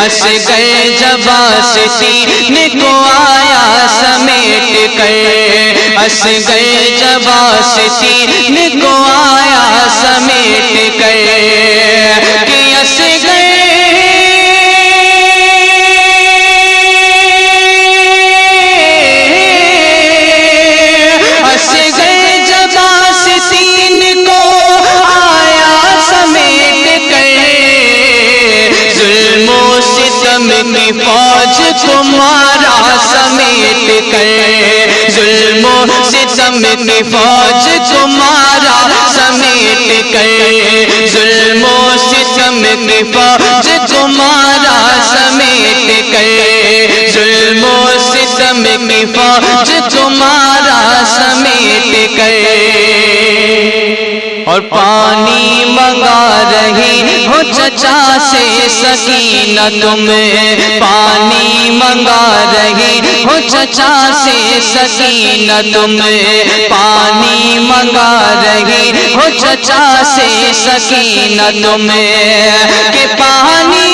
اصغر جب آستین کو آیا سمیٹ کر، اصغر جب آستین کو آیا سمیٹ کر، کہ اصغر جب آستین کو آیا سمیٹ کر، ظلم و ستم کی فوج کو مارا سمیٹ کر، ظلم و ستم کی فوج کو مارا سمیٹ کر، ظلم و ستم کی فوج کو مارا سمیٹ کر، ظلم و ستم کی فوج کو مارا سمیٹ کر، اور پانی منگا رہی ہو چچا سے سکینہ تم، پانی منگا رہی ہو چچا سے سکینہ تم، پانی منگا رہی ہو چچا سے سکینہ تم، کہ پانی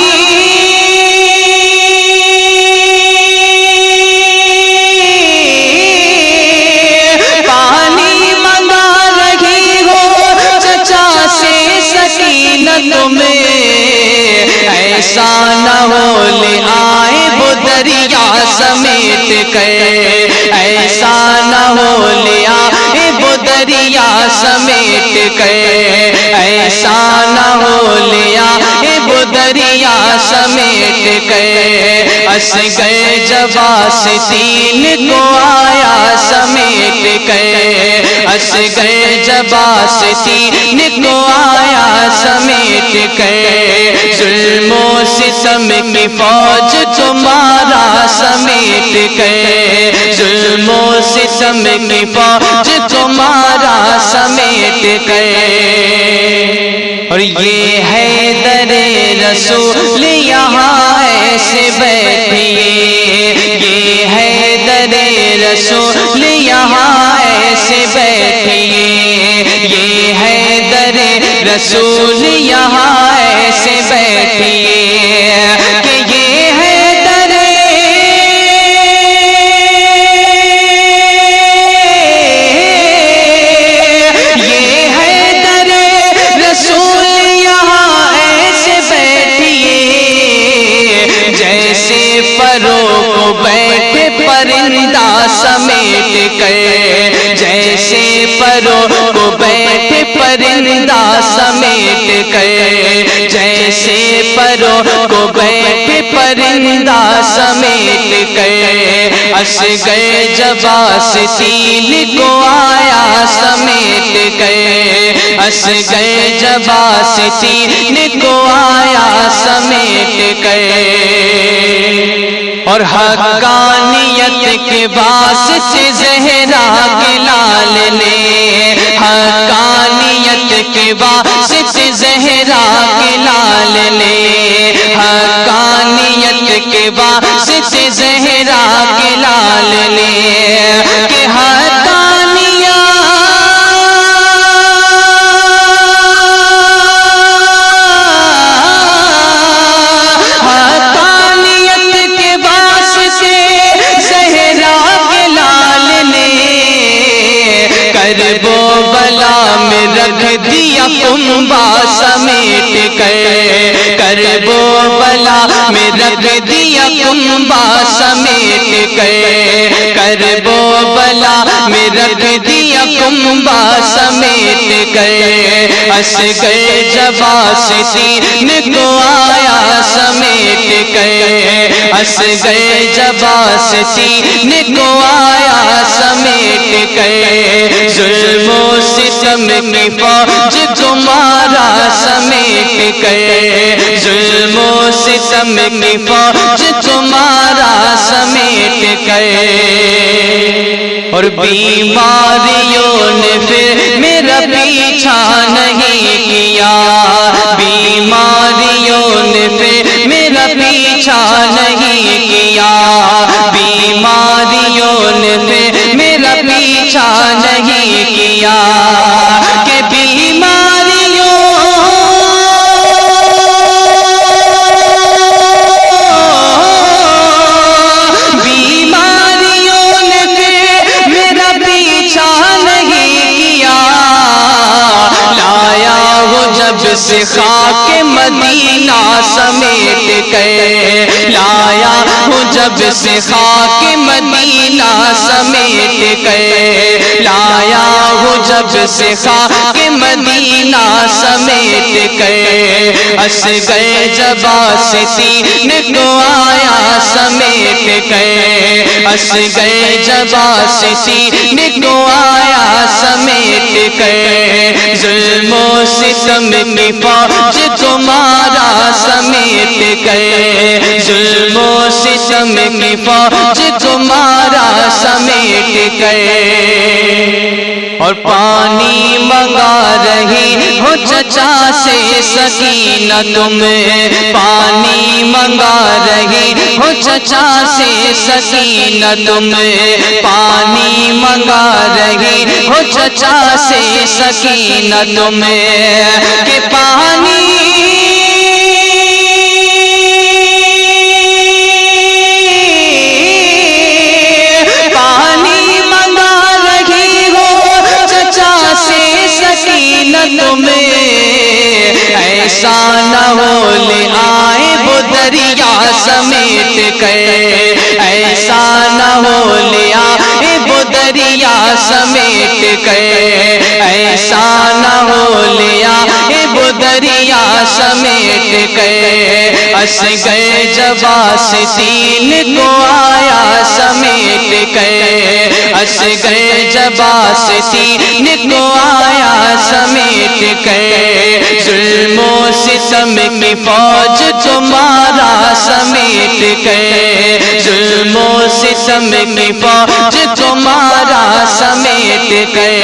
ایسا نہ ہو لے آئے وہ دریا سمیٹ کر، ایسا نہ ہو لے آئے وہ دریا سمیٹ کر، ایسا نہ ہو لے آئے وہ دریا سمیٹ کر، اصغر جب آستین کو آیا سمیٹ کر، اصغر جب آستین کو آیا سمیٹ کر، ظلم و ستم کی فوج کو مارا سمیٹ کر، ظلم و ستم کی فوج کو مارا سمیٹ کر، اور یہ حیدر رسول یہاں ایسے بیٹھیے، یہ حیدر رسول یہاں ایسے بیٹھیے، یہ حیدر رسول یہاں ایسے بیٹھیے، کہ یہ حیدر رسول یہاں ایسے بیٹھیے، جیسے پرو کو بیٹھے پرندہ سمیٹ کر، جیسے پرو کو بیٹھے پرندہ سمیٹ کر، جیسے پرو کو بیٹھے پرندہ سمیٹ کر، اصغر جب آستین کو آیا سمیٹ کر، اصغر جب آستین کو آیا سمیٹ کر، اور حقانیت کے واسطے زہرا کے لال نے، حقانیت کے واسطے زہرا کے لال نے، حقانیت کے واسطے زہرا کے لال نے، کہ کرب و بلا میں رکھ دیا کنبہ سمیٹ کر، کرب و بلا میں رکھ دیا کنبہ سمیٹ کر، کرب و بلا میں رکھ دیا کنبہ سمیٹ کر، اصغر جب آستین کو آیا سمیٹ کر، اصغر جب آستین کو آیا سمیٹ کر، ظلم و ستم کی فوج کو مارا سمیٹ کر، ظلم و ستم کی فوج کو مارا سمیٹ کر، اور بیماریوں نے پھر میرا پیچھا نہیں کیا، بیماریوں نے پھر میرا پیچھا نہیں کیا، بیماریوں نے پھر میرا پیچھا نہیں کیا، کہ بیماریوں سے خاک مدینہ سمیٹ کر لایا ہوں، جب سے خاک مدینہ سمیٹ کر لایا ہوں، جب سے خاک مدینہ سمیٹ کر اصغر جباسطین کو آیا سمیٹ کر اصغر جباسطین کو آیا سمیٹ کر ظلم و ستم کی فوج تمہارا سمیٹ کر ظلم و ستم کی فوج تمہارا سمیٹ کر اور پانی منگا رہی ہو چچا سے سکینہ تمہیں پانی منگا رہی ہو چچا سے سکینہ تمہیں پانی منگا رہی ہو چچا سے سکینہ تمہیں کہ پانی ایسا نہ ہو لے آئے وہ دریا سمیٹ کر ایسا نہ ہو لے آئے وہ دریا سمیٹ کر ایسا نہ ہو لے آئے وہ دریا سمیٹ کر اصغر جباسطین کو آیا سمیٹ کر اصغر جباسطین کو آیا سمیٹ کر ظلم و ستم کی فوج تمہارا سمیٹ کر ظلم و ستم کی فوج تمہارا سمیٹ کر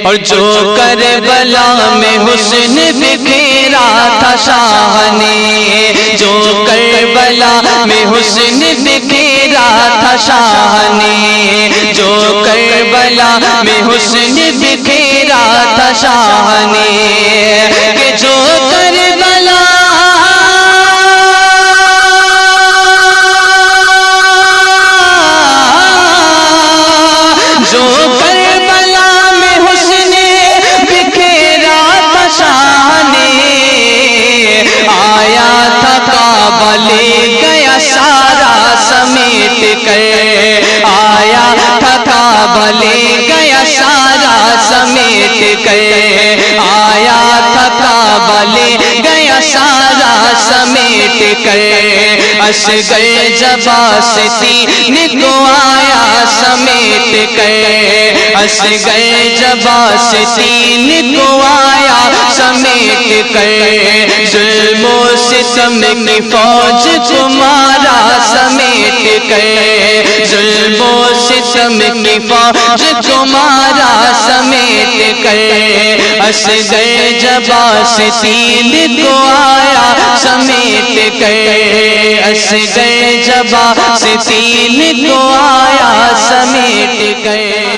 اور جو کربلا میں حسن بکھیرا تھا شاہ نے جو کربلا میں حسن بکھیرا تھا شاہ نے جو کربلا میں حسن بکھیرا تھا شاہ نے کہ جو کربلا جو کربلا میں حسن بکھیرا تھا شاہ نے آیا تھا کعبہ لے گیا سارا سمیٹ کر آیا تھا کعبہ لے گیا سارا سمیٹ کر آیا تھا کعبہ لے گیا سارا سمیٹ کر اصغر جباسطین کو آیا سمیٹ کر اصغر جباسطین کو آیا سمیٹ کر ظلم و ستم کی فوج تمہارا سمیٹ کر ظلم و ستم کی فوج تمہارا سمیٹ کر اصغر جباسطین کو آیا سمیٹ کر اصغر جباسطین کو آیا سمیٹ کر